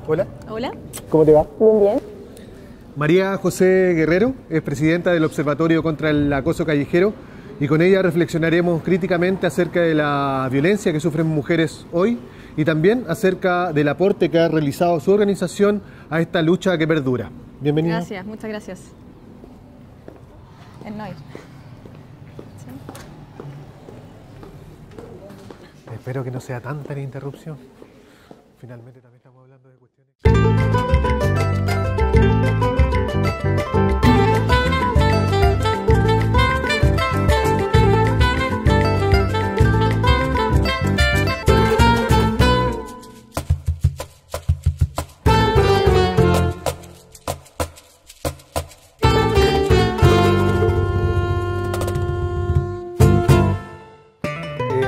Hola. Hola. ¿Cómo te va? Bien, bien. María José Guerrero es presidenta del Observatorio contra el Acoso Callejero y con ella reflexionaremos críticamente acerca de la violencia que sufren mujeres hoy y también acerca del aporte que ha realizado su organización a esta lucha que perdura. Bienvenida. Gracias, muchas gracias. El Noir. ¿Sí? Espero que no sea tanta la interrupción. Finalmente también estamos hablando de cuestiones...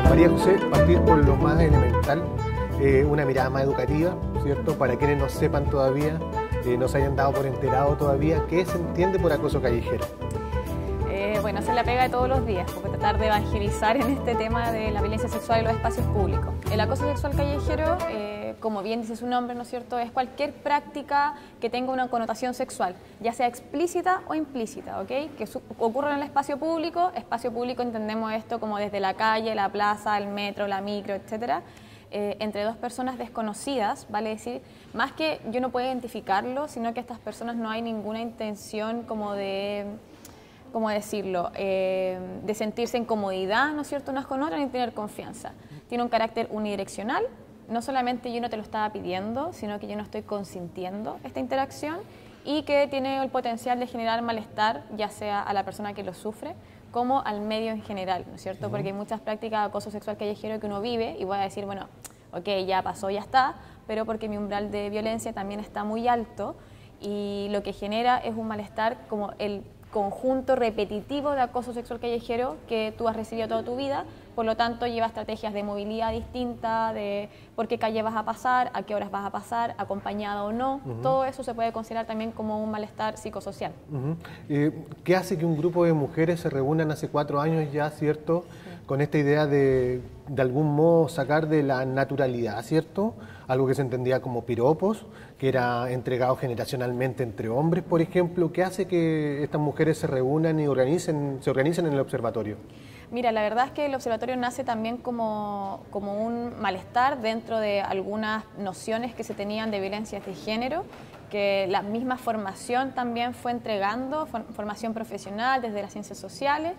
María José, partir por lo más elemental, una mirada más educativa, ¿cierto? Para quienes no sepan todavía, no se hayan dado por enterado todavía, ¿qué se entiende por acoso callejero? Bueno, esa es la pega de todos los días, porque tratar de evangelizar en este tema de la violencia sexual en los espacios públicos. El acoso sexual callejero, como bien dice su nombre, ¿no es cierto?, es cualquier práctica que tenga una connotación sexual, ya sea explícita o implícita, ¿ok? Que ocurra en el espacio público entendemos esto como desde la calle, la plaza, el metro, la micro, etcétera, entre dos personas desconocidas, vale decir, más que yo no puedo identificarlo, sino que estas personas no hay ninguna intención como de... ¿cómo decirlo?, de sentirse en comodidad, ¿no es cierto?, unas con otras, ni tener confianza. Tiene un carácter unidireccional, no solamente yo no te lo estaba pidiendo, sino que yo no estoy consintiendo esta interacción y que tiene el potencial de generar malestar, ya sea a la persona que lo sufre, como al medio en general, ¿no es cierto?, porque hay muchas prácticas de acoso sexual callejero que uno vive y voy a decir, bueno, ok, ya pasó, ya está, pero porque mi umbral de violencia también está muy alto y lo que genera es un malestar como el conjunto repetitivo de acoso sexual callejero que tú has recibido toda tu vida, por lo tanto lleva estrategias de movilidad distinta, de por qué calle vas a pasar, a qué horas vas a pasar, acompañada o no, todo eso se puede considerar también como un malestar psicosocial. ¿Qué hace que un grupo de mujeres se reúnan hace 4 años ya, ¿cierto?, con esta idea de algún modo sacar de la naturalidad, ¿cierto?, algo que se entendía como piropos, que era entregado generacionalmente entre hombres, por ejemplo? ¿Qué hace que estas mujeres se reúnan y se organicen en el observatorio? Mira, la verdad es que el observatorio nace también como un malestar dentro de algunas nociones que se tenían de violencias de género, que la misma formación también fue entregando, formación profesional desde las ciencias sociales,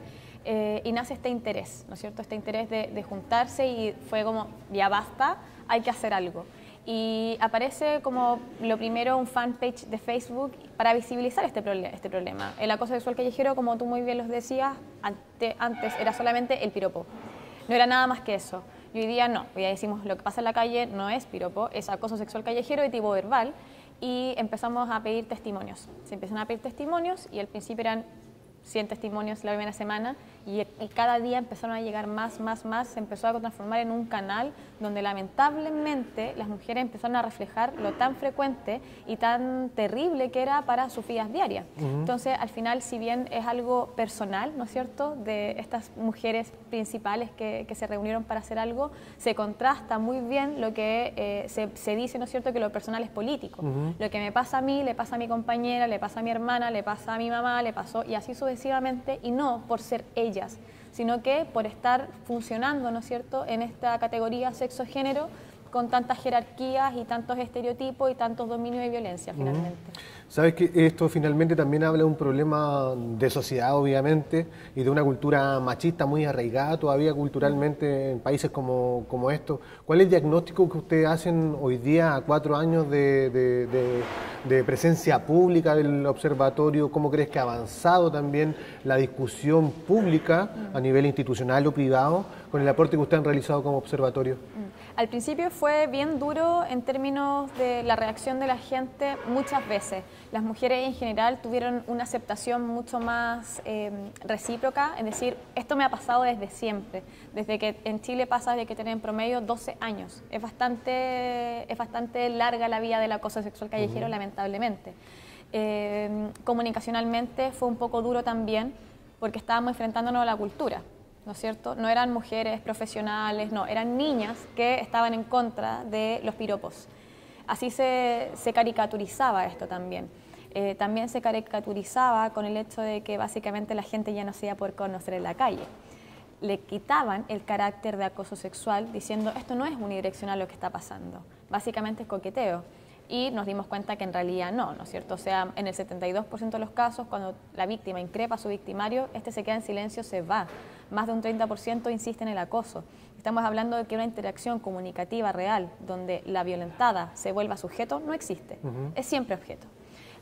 y nace este interés, ¿no es cierto?, este interés de juntarse y fue como, ya basta, hay que hacer algo. Y aparece como lo primero un fanpage de Facebook para visibilizar este problema. El acoso sexual callejero, como tú muy bien lo decías, antes era solamente el piropo. No era nada más que eso. Y hoy día no. Hoy día decimos lo que pasa en la calle no es piropo, es acoso sexual callejero de tipo verbal. Y empezamos a pedir testimonios. Se empiezan a pedir testimonios y al principio eran 100 testimonios la primera semana y cada día empezaron a llegar más, se empezó a transformar en un canal donde lamentablemente las mujeres empezaron a reflejar lo tan frecuente y tan terrible que era para sus vidas diarias. Entonces, al final, si bien es algo personal, ¿no es cierto?, de estas mujeres principales que se reunieron para hacer algo, se contrasta muy bien lo que se dice, ¿no es cierto?, que lo personal es político. Lo que me pasa a mí, le pasa a mi compañera, le pasa a mi hermana, le pasa a mi mamá, le pasó, y así sucesivamente, y no por ser ellas, sino que por estar funcionando, ¿no es cierto?, en esta categoría sexo-género con tantas jerarquías y tantos estereotipos y tantos dominios de violencia, finalmente. Sabes que esto finalmente también habla de un problema de sociedad, obviamente, y de una cultura machista muy arraigada todavía culturalmente en países como estos. ¿Cuál es el diagnóstico que ustedes hacen hoy día a 4 años de presencia pública del observatorio? ¿Cómo crees que ha avanzado también la discusión pública a nivel institucional o privado con el aporte que ustedes han realizado como observatorio? Al principio fue bien duro en términos de la reacción de la gente muchas veces. Las mujeres en general tuvieron una aceptación mucho más recíproca, es decir, esto me ha pasado desde siempre, desde que en Chile pasa de que tienen en promedio 12 años. Es bastante larga la vida del acoso sexual callejero, lamentablemente. Comunicacionalmente fue un poco duro también porque estábamos enfrentándonos a la cultura. ¿no es cierto? No eran mujeres profesionales, no, eran niñas que estaban en contra de los piropos. Así se caricaturizaba esto también. También se caricaturizaba con el hecho de que básicamente la gente ya no se iba a poder conocer en la calle. Le quitaban el carácter de acoso sexual diciendo esto no es unidireccional lo que está pasando, básicamente es coqueteo. Y nos dimos cuenta que en realidad no, ¿no es cierto? O sea, en el 72% de los casos, cuando la víctima increpa a su victimario, este se queda en silencio, se va. Más de un 30% insiste en el acoso. Estamos hablando de que una interacción comunicativa real, donde la violentada se vuelva sujeto, no existe. Es siempre objeto.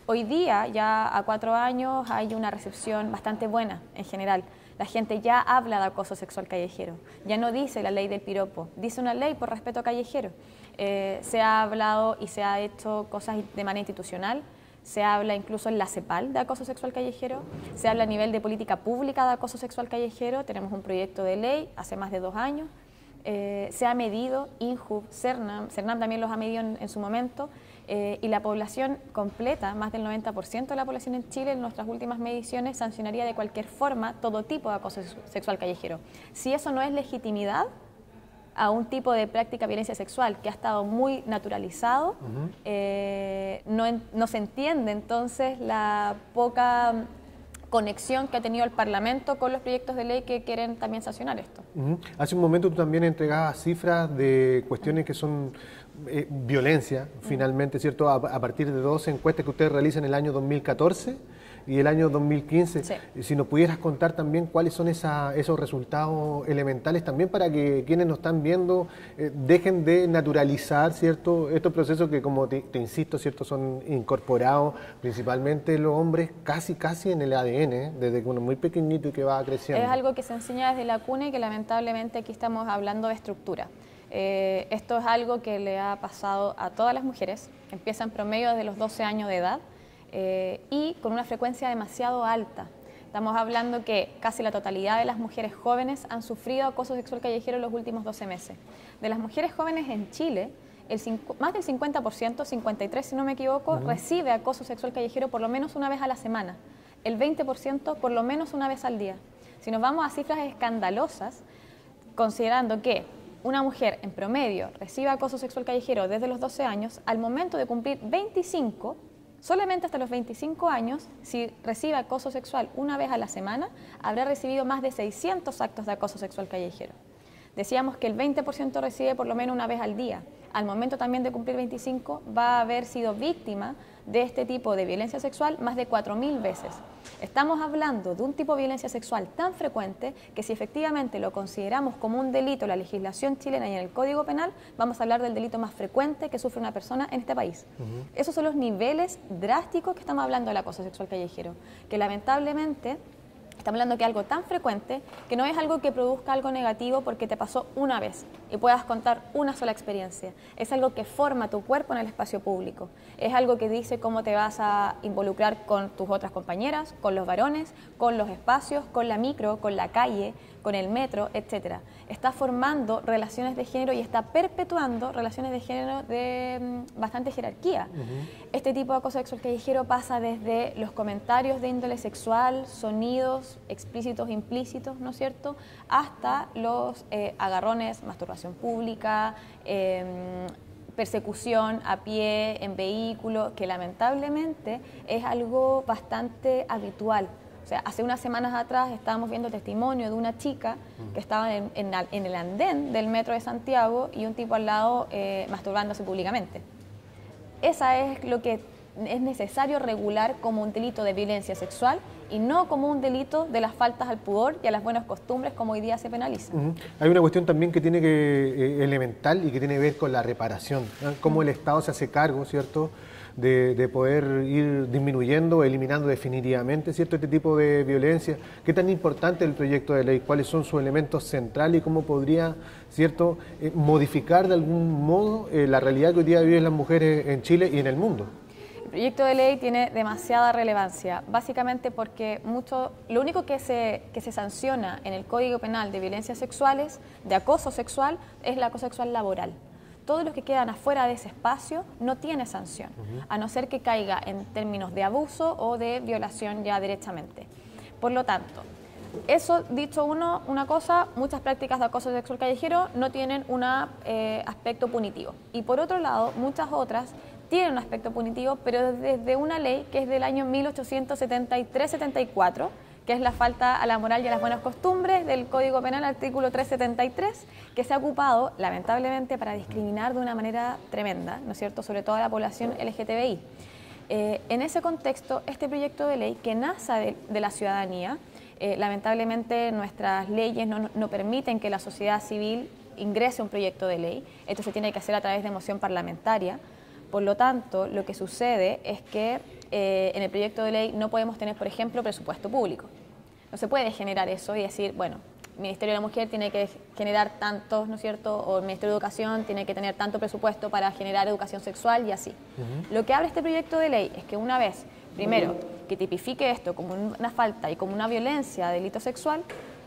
Hoy día, ya a 4 años, hay una recepción bastante buena en general. La gente ya habla de acoso sexual callejero. Ya no dice la ley del piropo, dice una ley por respeto callejero. Se ha hablado y se ha hecho cosas de manera institucional, se habla incluso en la CEPAL de acoso sexual callejero, se habla a nivel de política pública de acoso sexual callejero, tenemos un proyecto de ley hace más de 2 años, se ha medido, INJUV, CERNAM también los ha medido en su momento, y la población completa, más del 90% de la población en Chile, en nuestras últimas mediciones, sancionaría de cualquier forma todo tipo de acoso sexual callejero. Si eso no es legitimidad a un tipo de práctica de violencia sexual que ha estado muy naturalizado, no se entiende entonces la poca conexión que ha tenido el Parlamento con los proyectos de ley que quieren también sancionar esto. Hace un momento tú también entregabas cifras de cuestiones que son violencia, finalmente, ¿cierto? A partir de 2 encuestas que ustedes realizan en el año 2014 y el año 2015. Sí. Si nos pudieras contar también cuáles son esos resultados elementales también para que quienes nos están viendo dejen de naturalizar, ¿cierto? Estos procesos que, como te insisto, ¿cierto? Son incorporados principalmente los hombres casi en el ADN, desde que uno es muy pequeñito y que va creciendo. Es algo que se enseña desde la cuna y que lamentablemente aquí estamos hablando de estructura. Esto es algo que le ha pasado a todas las mujeres, empieza en promedio desde los 12 años de edad y con una frecuencia demasiado alta. Estamos hablando que casi la totalidad de las mujeres jóvenes han sufrido acoso sexual callejero en los últimos 12 meses. De las mujeres jóvenes en Chile, más del 50%, 53% si no me equivoco, recibe acoso sexual callejero por lo menos una vez a la semana. El 20% por lo menos una vez al día. Si nos vamos a cifras escandalosas, considerando que una mujer en promedio recibe acoso sexual callejero desde los 12 años, al momento de cumplir 25, solamente hasta los 25 años, si recibe acoso sexual una vez a la semana, habrá recibido más de 600 actos de acoso sexual callejero. Decíamos que el 20% recibe por lo menos una vez al día. Al momento también de cumplir 25, va a haber sido víctima de este tipo de violencia sexual más de 4.000 veces. Estamos hablando de un tipo de violencia sexual tan frecuente que si efectivamente lo consideramos como un delito en la legislación chilena y en el Código Penal, vamos a hablar del delito más frecuente que sufre una persona en este país. Esos son los niveles drásticos que estamos hablando del acoso sexual callejero, que lamentablemente estamos hablando que es algo tan frecuente que no es algo que produzca algo negativo porque te pasó una vez y puedas contar una sola experiencia. Es algo que forma tu cuerpo en el espacio público. Es algo que dice cómo te vas a involucrar con tus otras compañeras, con los varones, con los espacios, con la micro, con la calle, con el metro, etc. Está formando relaciones de género y está perpetuando relaciones de género de bastante jerarquía. Este tipo de acoso sexual callejero pasa desde los comentarios de índole sexual, sonidos explícitos, implícitos, ¿no es cierto?, hasta los agarrones, masturbación pública, persecución a pie, en vehículo, que lamentablemente es algo bastante habitual. O sea, hace unas semanas atrás estábamos viendo testimonio de una chica que estaba en el andén del metro de Santiago y un tipo al lado masturbándose públicamente. Esa es lo que es necesario regular como un delito de violencia sexual y no como un delito de las faltas al pudor y a las buenas costumbres como hoy día se penaliza. Hay una cuestión también que tiene elemental y que tiene que ver con la reparación, ¿no? Cómo el Estado se hace cargo, ¿cierto?, de poder ir disminuyendo, eliminando definitivamente, ¿cierto?, este tipo de violencia. ¿Qué tan importante es el proyecto de ley? ¿Cuáles son sus elementos centrales y cómo podría, ¿cierto?, modificar de algún modo la realidad que hoy día viven las mujeres en Chile y en el mundo? El proyecto de ley tiene demasiada relevancia, básicamente porque lo único que se sanciona en el Código Penal de violencias sexuales, de acoso sexual, es el acoso sexual laboral. Todos los que quedan afuera de ese espacio no tiene sanción, a no ser que caiga en términos de abuso o de violación ya directamente. Por lo tanto, Eso, dicho una cosa, muchas prácticas de acoso sexual callejero no tienen un aspecto punitivo. Y por otro lado, muchas otras tienen un aspecto punitivo, pero desde una ley que es del año 1873-74, que es la falta a la moral y a las buenas costumbres del Código Penal, artículo 373, que se ha ocupado, lamentablemente, para discriminar de una manera tremenda, ¿no es cierto?, sobre todo a la población LGTBI. En ese contexto, este proyecto de ley que nace de la ciudadanía, lamentablemente nuestras leyes no permiten que la sociedad civil ingrese un proyecto de ley, esto se tiene que hacer a través de moción parlamentaria, por lo tanto, lo que sucede es que en el proyecto de ley no podemos tener, por ejemplo, presupuesto público. No se puede generar eso y decir, bueno, el Ministerio de la Mujer tiene que generar tantos, ¿no es cierto?, o el Ministerio de Educación tiene que tener tanto presupuesto para generar educación sexual y así. Lo que abre este proyecto de ley es que una vez, primero, que tipifique esto como una falta y como una violencia, delito sexual,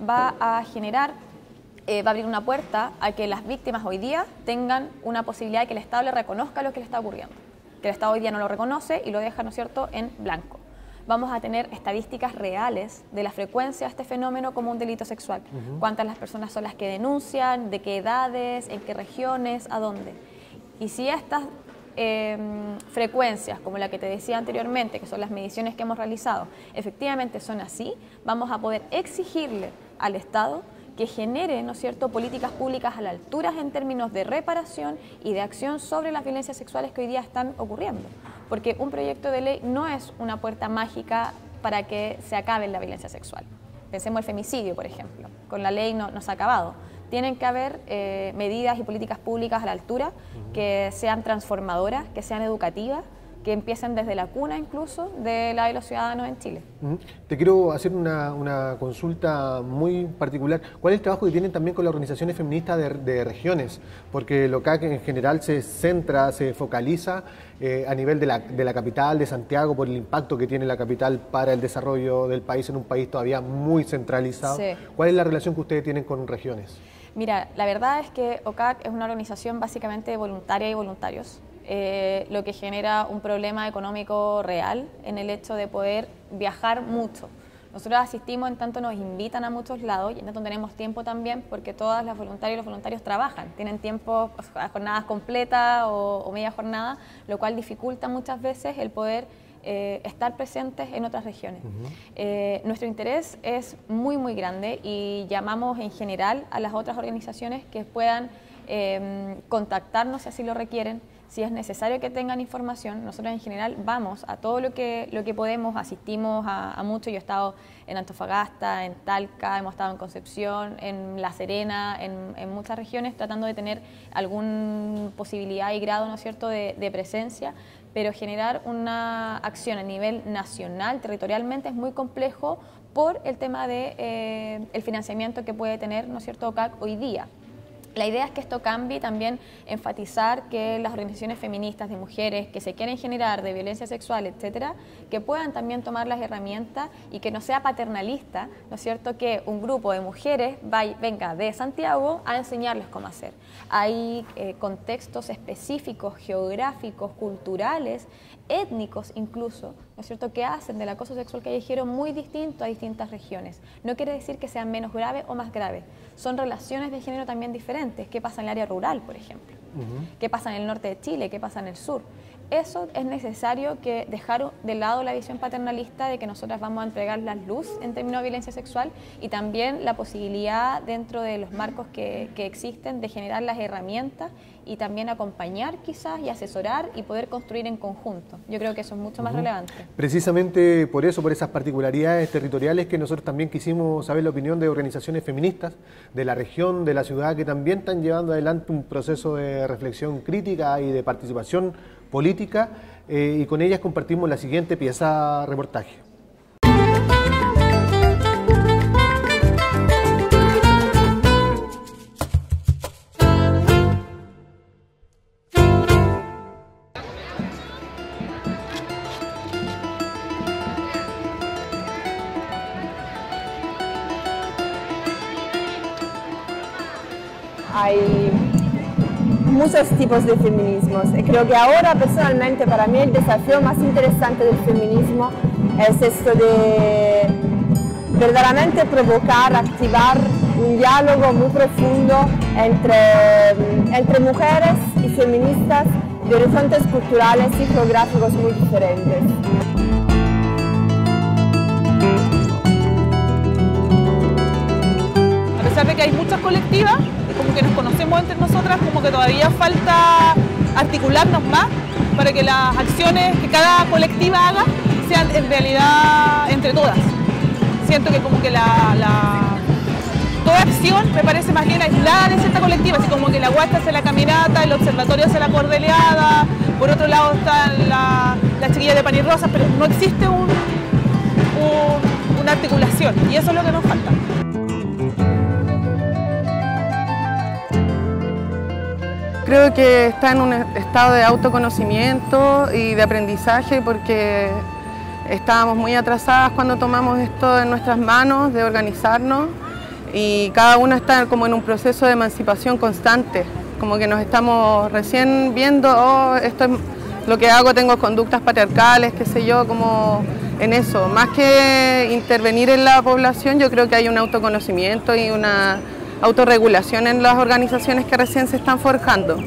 va a generar, va a abrir una puerta a que las víctimas hoy día tengan una posibilidad de que el Estado le reconozca lo que le está ocurriendo. Que el Estado hoy día no lo reconoce y lo deja, ¿no es cierto?, en blanco. Vamos a tener estadísticas reales de la frecuencia de este fenómeno como un delito sexual. Cuántas las personas son las que denuncian, de qué edades, en qué regiones, a dónde. Y si estas frecuencias, como la que te decía anteriormente, que son las mediciones que hemos realizado, efectivamente son así, vamos a poder exigirle al Estado que genere, ¿no es cierto?, políticas públicas a la altura en términos de reparación y de acción sobre las violencias sexuales que hoy día están ocurriendo. Porque un proyecto de ley no es una puerta mágica para que se acabe la violencia sexual. Pensemos el femicidio, por ejemplo. Con la ley no se ha acabado. Tienen que haber medidas y políticas públicas a la altura que sean transformadoras, que sean educativas, que empiecen desde la cuna incluso de los ciudadanos en Chile. Te quiero hacer una consulta muy particular. ¿Cuál es el trabajo que tienen también con las organizaciones feministas de regiones? Porque el OCAC en general se centra, se focaliza a nivel de la capital, de Santiago, por el impacto que tiene la capital para el desarrollo del país en un país todavía muy centralizado. Sí. ¿Cuál es la relación que ustedes tienen con regiones? Mira, la verdad es que OCAC es una organización básicamente voluntaria y voluntarios. Lo que genera un problema económico real en el hecho de poder viajar mucho. Nosotros asistimos en tanto nos invitan a muchos lados y en tanto tenemos tiempo también porque todas las voluntarias y los voluntarios trabajan, tienen tiempo, jornadas completas o media jornada, lo cual dificulta muchas veces el poder estar presentes en otras regiones. Nuestro interés es muy, muy grande y llamamos en general a las otras organizaciones que puedan contactarnos si así lo requieren. Si es necesario que tengan información, nosotros en general vamos a todo lo que podemos, asistimos a mucho. Yo he estado en Antofagasta, en Talca, hemos estado en Concepción, en La Serena, en muchas regiones, tratando de tener alguna posibilidad y grado, ¿no es cierto?, de presencia, pero generar una acción a nivel nacional, territorialmente, es muy complejo por el tema de el financiamiento que puede tener, ¿no es cierto?, OCAC hoy día. La idea es que esto cambie y también enfatizar que las organizaciones feministas de mujeres que se quieren generar de violencia sexual, etcétera, que puedan también tomar las herramientas y que no sea paternalista, ¿no es cierto?, que un grupo de mujeres venga de Santiago a enseñarles cómo hacer. Hay contextos específicos, geográficos, culturales, étnicos incluso, ¿no es cierto?, que hacen del acoso sexual callejero muy distinto a distintas regiones. No quiere decir que sean menos grave o más grave. Son relaciones de género también diferentes. ¿Qué pasa en el área rural, por ejemplo? ¿Qué pasa en el norte de Chile? ¿Qué pasa en el sur? Eso es necesario que dejar de lado la visión paternalista de que nosotras vamos a entregar la luz en términos de violencia sexual y también la posibilidad dentro de los marcos que existen de generar las herramientas y también acompañar quizás y asesorar y poder construir en conjunto. Yo creo que eso es mucho más relevante. Precisamente por eso, por esas particularidades territoriales, que nosotros también quisimos saber la opinión de organizaciones feministas de la región, de la ciudad, que también están llevando adelante un proceso de reflexión crítica y de participación política, y con ellas compartimos la siguiente pieza reportaje. Hay muchos tipos de feminismos. Creo que ahora, personalmente, para mí el desafío más interesante del feminismo es esto de verdaderamente provocar, activar un diálogo muy profundo entre mujeres y feministas de horizontes culturales y geográficos muy diferentes. A pesar de que hay muchas colectivas, como que nos conocemos entre nosotras, como que todavía falta articularnos más para que las acciones que cada colectiva haga sean en realidad entre todas. Siento que como que toda acción me parece más bien aislada de cierta colectiva, así como que la Huasca hace la caminata, el observatorio hace la cordeleada, por otro lado están las chiquillas de Pan y Rosas, pero no existe una articulación y eso es lo que nos falta. Creo que está en un estado de autoconocimiento y de aprendizaje porque estábamos muy atrasadas cuando tomamos esto en nuestras manos, de organizarnos, y cada uno está como en un proceso de emancipación constante, como que nos estamos recién viendo, oh, esto es lo que hago, tengo conductas patriarcales, qué sé yo, como en eso. Más que intervenir en la población, yo creo que hay un autoconocimiento y una autorregulación en las organizaciones que recién se están forjando.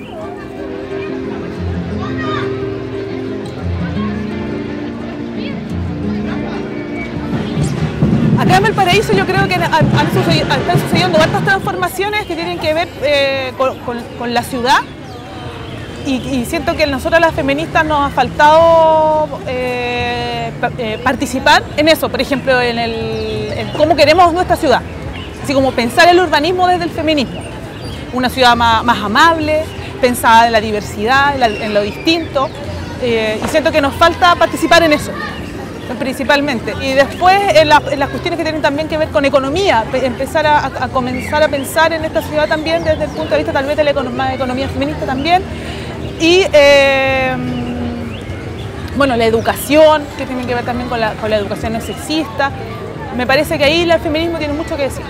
Acá en Valparaíso yo creo que están sucediendo hartas transformaciones que tienen que ver con la ciudad y siento que a nosotros las feministas nos ha faltado participar en eso, por ejemplo en cómo queremos nuestra ciudad. Así como pensar el urbanismo desde el feminismo. Una ciudad más amable, pensada en la diversidad, en lo distinto. Y siento que nos falta participar en eso, principalmente. Y después en las cuestiones que tienen también que ver con economía, empezar a comenzar a pensar en esta ciudad también desde el punto de vista tal vez de la economía feminista también. Y bueno, la educación, que tiene que ver también con la educación no sexista. Me parece que ahí el feminismo tiene mucho que decir.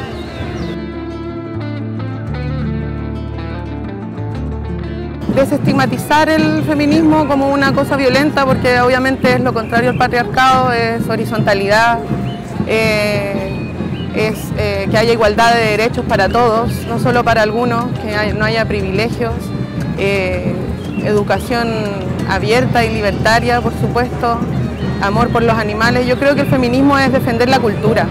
Desestigmatizar el feminismo como una cosa violenta, porque obviamente es lo contrario al patriarcado, es horizontalidad, es que haya igualdad de derechos para todos, no solo para algunos, que no haya privilegios, educación abierta y libertaria, por supuesto, amor por los animales. Yo creo que el feminismo es defender la cultura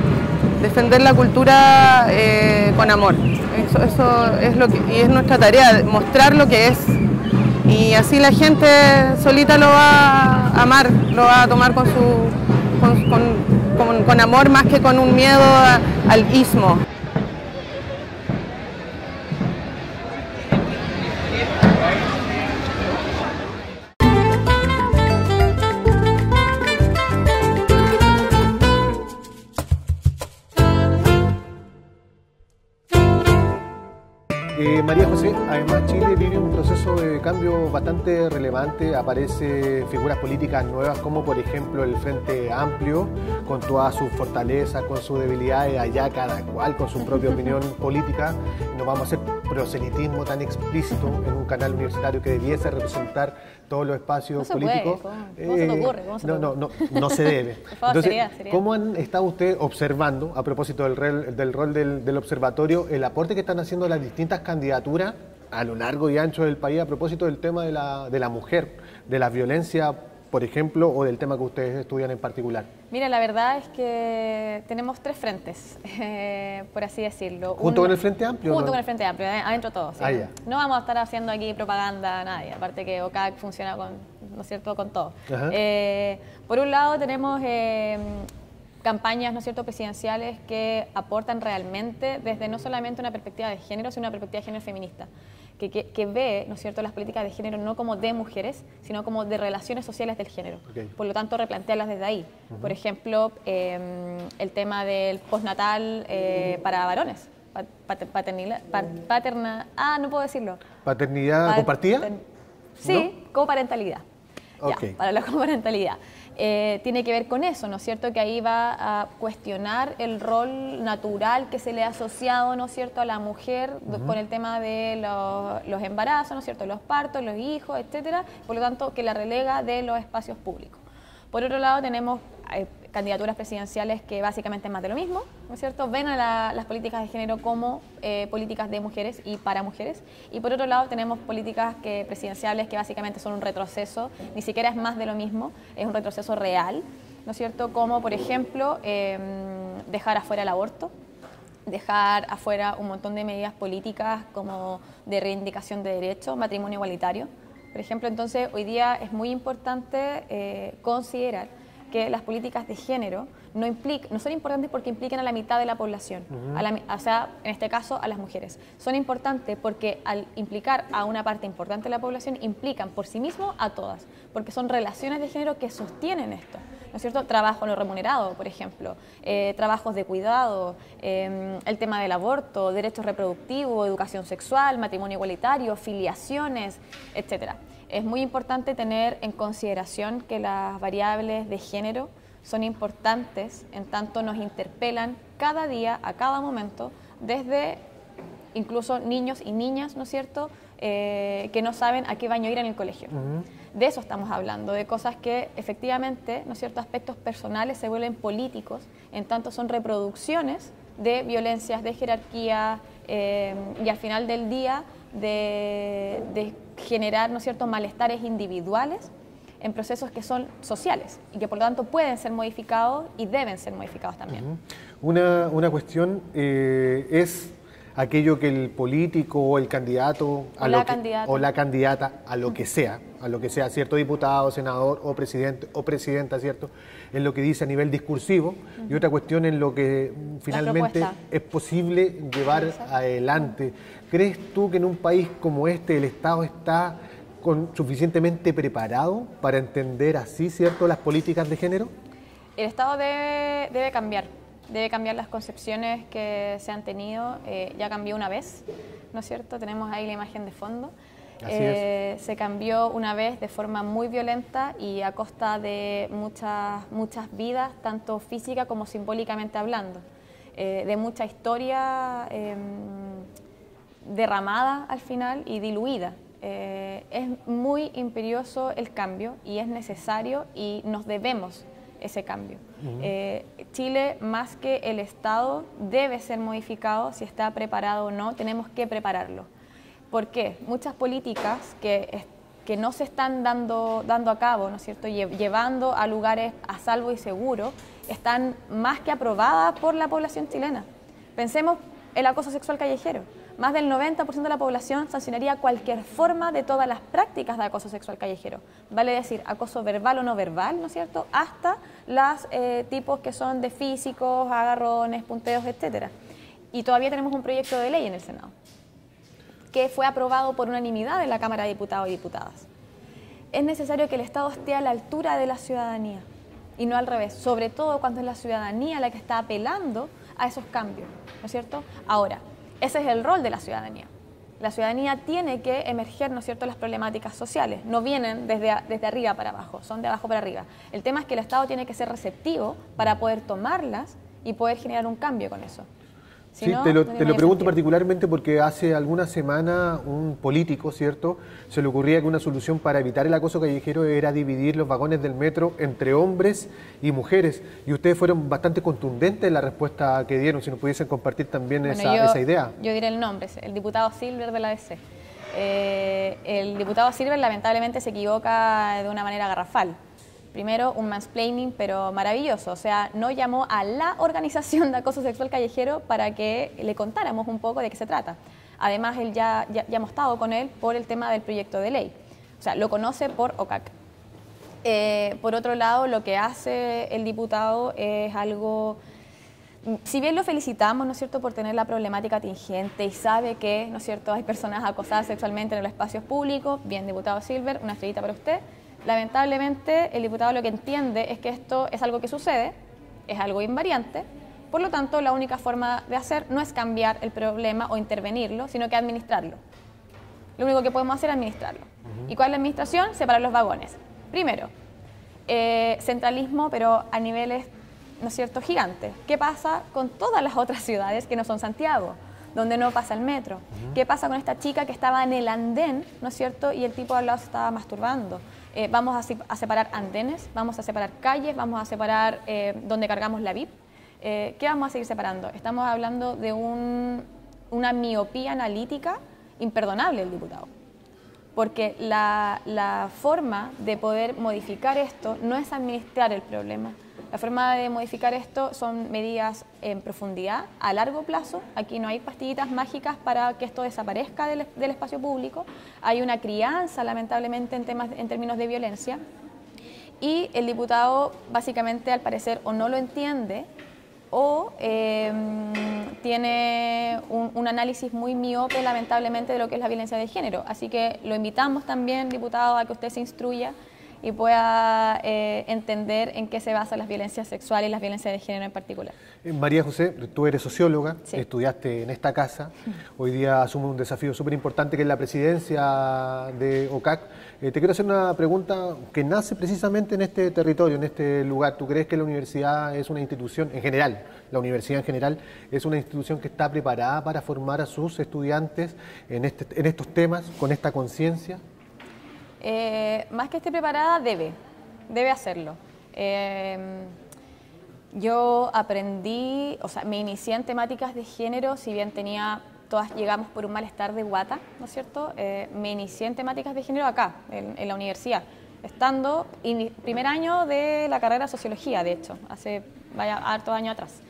con amor. Eso es lo que, y es nuestra tarea, mostrar lo que es. Y así la gente solita lo va a amar, lo va a tomar con amor más que con un miedo al ismo. María José, además Chile vive un proceso de cambio bastante relevante, aparecen figuras políticas nuevas como por ejemplo el Frente Amplio, con todas sus fortalezas, con sus debilidades, allá cada cual con su propia opinión política. No vamos a hacer proselitismo tan explícito en un canal universitario que debiese representar todos los espacios políticos. ¿Cómo se te ocurre? No se debe. Por favor, Entonces, sería. ¿cómo han estado ustedes observando, a propósito del rol del observatorio, el aporte que están haciendo las distintas candidaturas a lo largo y ancho del país a propósito del tema de la mujer, de la violencia, por ejemplo, o del tema que ustedes estudian en particular? Mira, la verdad es que tenemos tres frentes, por así decirlo. ¿Junto con el Frente Amplio? Junto con el Frente Amplio, adentro todos. ¿Sí? Ya. No vamos a estar haciendo aquí propaganda a nadie, aparte que OCAC funciona ¿no es cierto?, con todo. Por un lado tenemos campañas, ¿no es cierto?, presidenciales que aportan realmente desde no solamente una perspectiva de género, sino una perspectiva de género feminista. Que ve, ¿no es cierto?, las políticas de género no como de mujeres, sino como de relaciones sociales del género. Por lo tanto, replantearlas desde ahí. Por ejemplo, el tema del postnatal para varones. No puedo decirlo. ¿Paternidad compartida? Sí, ¿no? Coparentalidad. Ya, para la coparentalidad. Tiene que ver con eso, ¿no es cierto?, que ahí va a cuestionar el rol natural que se le ha asociado, ¿no es cierto?, a la mujer con el tema de los embarazos, ¿no es cierto?, los partos, los hijos, etcétera, por lo tanto, que la relega de los espacios públicos. Por otro lado, tenemos candidaturas presidenciales que básicamente es más de lo mismo, ¿no es cierto? Ven a las políticas de género como políticas de mujeres y para mujeres. Y por otro lado tenemos políticas presidenciales que básicamente son un retroceso, ni siquiera es más de lo mismo, es un retroceso real, ¿no es cierto? Como por ejemplo dejar afuera el aborto, dejar afuera un montón de medidas políticas como de reivindicación de derechos, matrimonio igualitario, por ejemplo. Entonces hoy día es muy importante considerar que las políticas de género no son importantes porque implican a la mitad de la población, o sea, en este caso a las mujeres. Son importantes porque al implicar a una parte importante de la población, implican por sí mismo a todas, porque son relaciones de género que sostienen esto, ¿no es cierto? Trabajo no remunerado, por ejemplo, trabajos de cuidado, el tema del aborto, derechos reproductivos, educación sexual, matrimonio igualitario, filiaciones, etcétera. Es muy importante tener en consideración que las variables de género son importantes en tanto nos interpelan cada día, a cada momento, desde incluso niños y niñas, ¿no es cierto?, que no saben a qué baño ir en el colegio. De eso estamos hablando, de cosas que efectivamente, ¿no es cierto?, aspectos personales se vuelven políticos, en tanto son reproducciones de violencias, de jerarquía y al final del día de generar, ¿no es cierto?, malestares individuales en procesos que son sociales y que por lo tanto pueden ser modificados y deben ser modificados también. Una cuestión es aquello que el político o el candidato o la candidata a lo que sea, cierto, diputado, senador o presidente o presidenta, cierto, en lo que dice a nivel discursivo, y otra cuestión en lo que finalmente es posible llevar adelante. ¿Crees tú que en un país como este el Estado está suficientemente preparado para entender así, cierto, las políticas de género? El Estado debe cambiar las concepciones que se han tenido. Ya cambió una vez, ¿no es cierto? Tenemos ahí la imagen de fondo. Se cambió una vez de forma muy violenta y a costa de muchas vidas, tanto física como simbólicamente hablando, de mucha historia derramada al final y diluida. Es muy imperioso el cambio y es necesario y nos debemos ese cambio. Chile, más que el Estado, debe ser modificado. Si está preparado o no, tenemos que prepararlo. ¿Por qué? Muchas políticas que no se están dando a cabo, ¿no es cierto?, llevando a lugares a salvo y seguro, están más que aprobadas por la población chilena. Pensemos el acoso sexual callejero. Más del 90% de la población sancionaría cualquier forma de todas las prácticas de acoso sexual callejero. Vale decir, acoso verbal o no verbal, ¿no es cierto?, hasta los tipos que son de físicos, agarrones, punteos, etc. Y todavía tenemos un proyecto de ley en el Senado, que fue aprobado por unanimidad en la Cámara de Diputados y Diputadas. Es necesario que el Estado esté a la altura de la ciudadanía y no al revés, sobre todo cuando es la ciudadanía la que está apelando a esos cambios, ¿no es cierto? Ahora, ese es el rol de la ciudadanía. La ciudadanía tiene que emerger, ¿no es cierto?, las problemáticas sociales. No vienen desde arriba para abajo, son de abajo para arriba. El tema es que el Estado tiene que ser receptivo para poder tomarlas y poder generar un cambio con eso. Sí, te lo pregunto particularmente porque hace algunas semanas un político, ¿cierto?, se le ocurría que una solución para evitar el acoso callejero era dividir los vagones del metro entre hombres y mujeres. Y ustedes fueron bastante contundentes en la respuesta que dieron, si nos pudiesen compartir también esa idea. Yo diré el nombre, el diputado Silver de la DC. El diputado Silver lamentablemente se equivoca de una manera garrafal. Primero, un mansplaining, pero maravilloso. O sea, no llamó a la organización de acoso sexual callejero para que le contáramos un poco de qué se trata. Además, él ya hemos estado con él por el tema del proyecto de ley. O sea, lo conoce por OCAC. Por otro lado, lo que hace el diputado es algo... Si bien lo felicitamos, ¿no es cierto?, por tener la problemática atingente y sabe que, ¿no es cierto?, hay personas acosadas sexualmente en los espacios públicos, bien, diputado Silver, una estrellita para usted. Lamentablemente, el diputado lo que entiende es que esto es algo que sucede, es algo invariante, por lo tanto, la única forma de hacer no es cambiar el problema o intervenirlo, sino que administrarlo. Lo único que podemos hacer es administrarlo. ¿Y cuál es la administración? Separar los vagones. Primero, centralismo, pero a niveles, ¿no es cierto?, gigantes. ¿Qué pasa con todas las otras ciudades que no son Santiago? donde no pasa el metro. ¿Qué pasa con esta chica que estaba en el andén, ¿no es cierto? Y el tipo al lado se estaba masturbando. Vamos a separar andenes, vamos a separar calles, vamos a separar donde cargamos la VIP. ¿Qué vamos a seguir separando? Estamos hablando de una miopía analítica imperdonable del diputado. Porque la forma de poder modificar esto no es administrar el problema. La forma de modificar esto son medidas en profundidad, a largo plazo. Aquí no hay pastillitas mágicas para que esto desaparezca del espacio público. Hay una crianza, lamentablemente, en términos de violencia. Y el diputado, básicamente, al parecer, o no lo entiende, o tiene un análisis muy miope, lamentablemente, de lo que es la violencia de género. Así que lo invitamos también, diputado, a que usted se instruya y pueda entender en qué se basan las violencias sexuales y las violencias de género en particular. María José, tú eres socióloga, sí. Estudiaste en esta casa, hoy día asume un desafío súper importante que es la presidencia de OCAC. Te quiero hacer una pregunta que nace precisamente en este territorio, en este lugar. ¿Tú crees que la universidad es una institución, en general, la universidad en general, es una institución que está preparada para formar a sus estudiantes en estos temas, con esta conciencia? Más que esté preparada, debe hacerlo. Yo aprendí, o sea, me inicié en temáticas de género, si bien todas llegamos por un malestar de guata, ¿no es cierto? Me inicié en temáticas de género acá, en la universidad, estando primer año de la carrera de sociología, de hecho, hace hartos años atrás.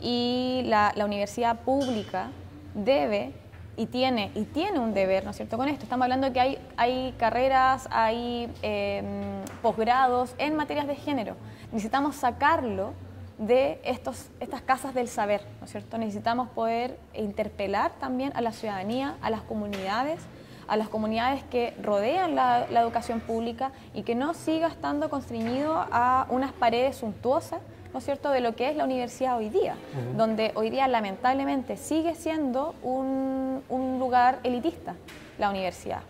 Y la universidad pública debe y tiene un deber, ¿no es cierto?, con esto. Estamos hablando de que hay carreras, hay posgrados en materias de género. Necesitamos sacarlo de estas casas del saber, ¿no es cierto? Necesitamos poder interpelar también a la ciudadanía, a las comunidades que rodean la educación pública y que no siga estando constreñido a unas paredes suntuosas, ¿no es cierto?, de lo que es la universidad hoy día, donde hoy día lamentablemente sigue siendo un lugar elitista la universidad.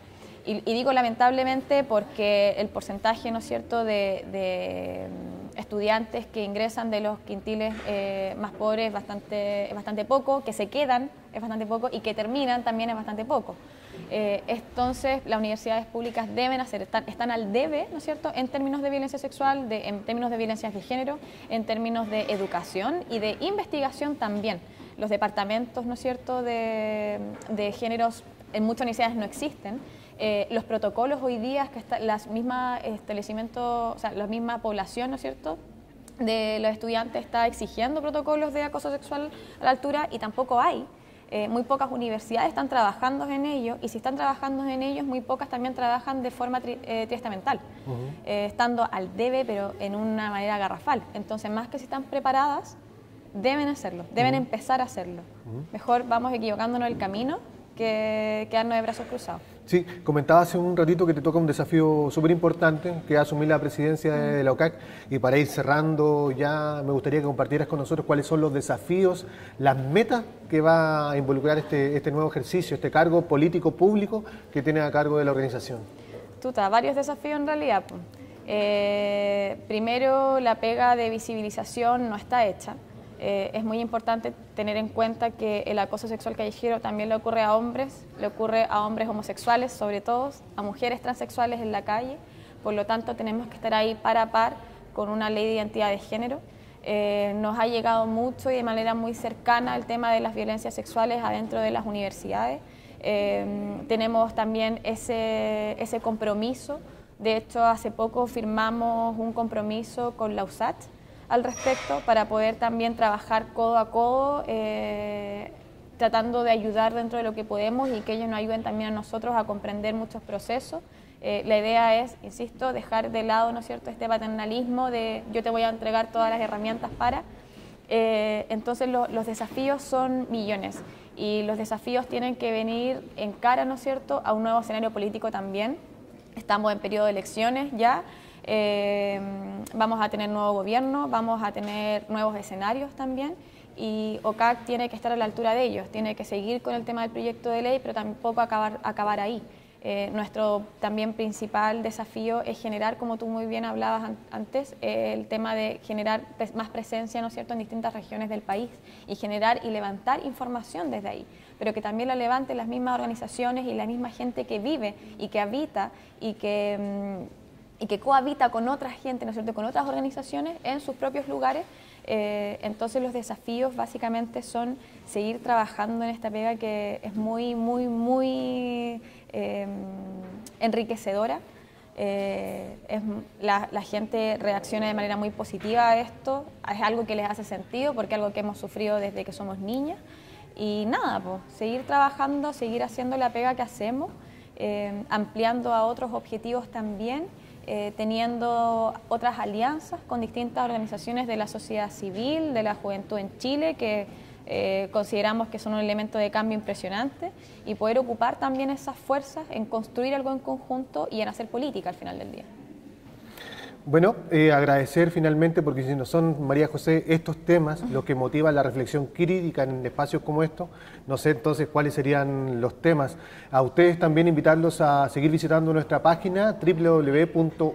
Y digo lamentablemente porque el porcentaje, ¿no es cierto?, de estudiantes que ingresan de los quintiles más pobres es bastante poco, que se quedan es bastante poco y que terminan también es bastante poco. Entonces, las universidades públicas están al debe, ¿no es cierto?, en términos de violencia sexual, en términos de violencias de género, en términos de educación y de investigación también. Los departamentos, ¿no es cierto?, de géneros en muchas universidades no existen. Los protocolos hoy día, que la misma población, ¿no es cierto?, de los estudiantes está exigiendo protocolos de acoso sexual a la altura y tampoco hay. Muy pocas universidades están trabajando en ello y si están trabajando en ellos, muy pocas también trabajan de forma triestamental, estando al debe, pero en una manera garrafal. Entonces, más que si están preparadas, deben hacerlo, deben empezar a hacerlo. Mejor vamos equivocándonos el camino que quedarnos de brazos cruzados. Sí, comentaba hace un ratito que te toca un desafío súper importante, que es asumir la presidencia de la OCAC, y para ir cerrando ya me gustaría que compartieras con nosotros cuáles son los desafíos, las metas que va a involucrar este nuevo ejercicio, este cargo político público que tiene a cargo de la organización. Varios desafíos en realidad. Primero, la pega de visibilización no está hecha. Es muy importante tener en cuenta que el acoso sexual callejero también le ocurre a hombres homosexuales, sobre todo, a mujeres transexuales en la calle. Por lo tanto, tenemos que estar ahí par a par con una ley de identidad de género. Nos ha llegado mucho y de manera muy cercana el tema de las violencias sexuales adentro de las universidades. Tenemos también ese compromiso. De hecho, hace poco firmamos un compromiso con la USAT al respecto para poder también trabajar codo a codo, tratando de ayudar dentro de lo que podemos y que ellos nos ayuden también a nosotros a comprender muchos procesos. La idea es, insisto, dejar de lado, ¿no es cierto?, este paternalismo de yo te voy a entregar todas las herramientas para. Entonces los desafíos son millones y los desafíos tienen que venir en cara, ¿no es cierto?, a un nuevo escenario político también. Estamos en periodo de elecciones ya. Vamos a tener nuevo gobierno, vamos a tener nuevos escenarios también y OCAC tiene que estar a la altura de ellos, tiene que seguir con el tema del proyecto de ley, pero tampoco acabar ahí. Nuestro también principal desafío es generar, como tú muy bien hablabas antes, el tema de generar más presencia, ¿no es cierto?, en distintas regiones del país y generar y levantar información desde ahí, pero que también la levanten las mismas organizaciones y la misma gente que vive y que habita y que cohabita con otra gente, ¿no es cierto?, con otras organizaciones en sus propios lugares. Entonces los desafíos básicamente son seguir trabajando en esta pega que es muy, muy, muy enriquecedora. La gente reacciona de manera muy positiva a esto, es algo que les hace sentido porque es algo que hemos sufrido desde que somos niñas. Y nada, pues, seguir trabajando, seguir haciendo la pega que hacemos, ampliando a otros objetivos también, teniendo otras alianzas con distintas organizaciones de la sociedad civil, de la juventud en Chile, que consideramos que son un elemento de cambio impresionante, y poder ocupar también esas fuerzas en construir algo en conjunto y en hacer política al final del día. Bueno, agradecer finalmente, porque si no son, María José, estos temas los que motivan la reflexión crítica en espacios como estos, no sé entonces cuáles serían los temas. A ustedes también invitarlos a seguir visitando nuestra página www.uplatv.cl.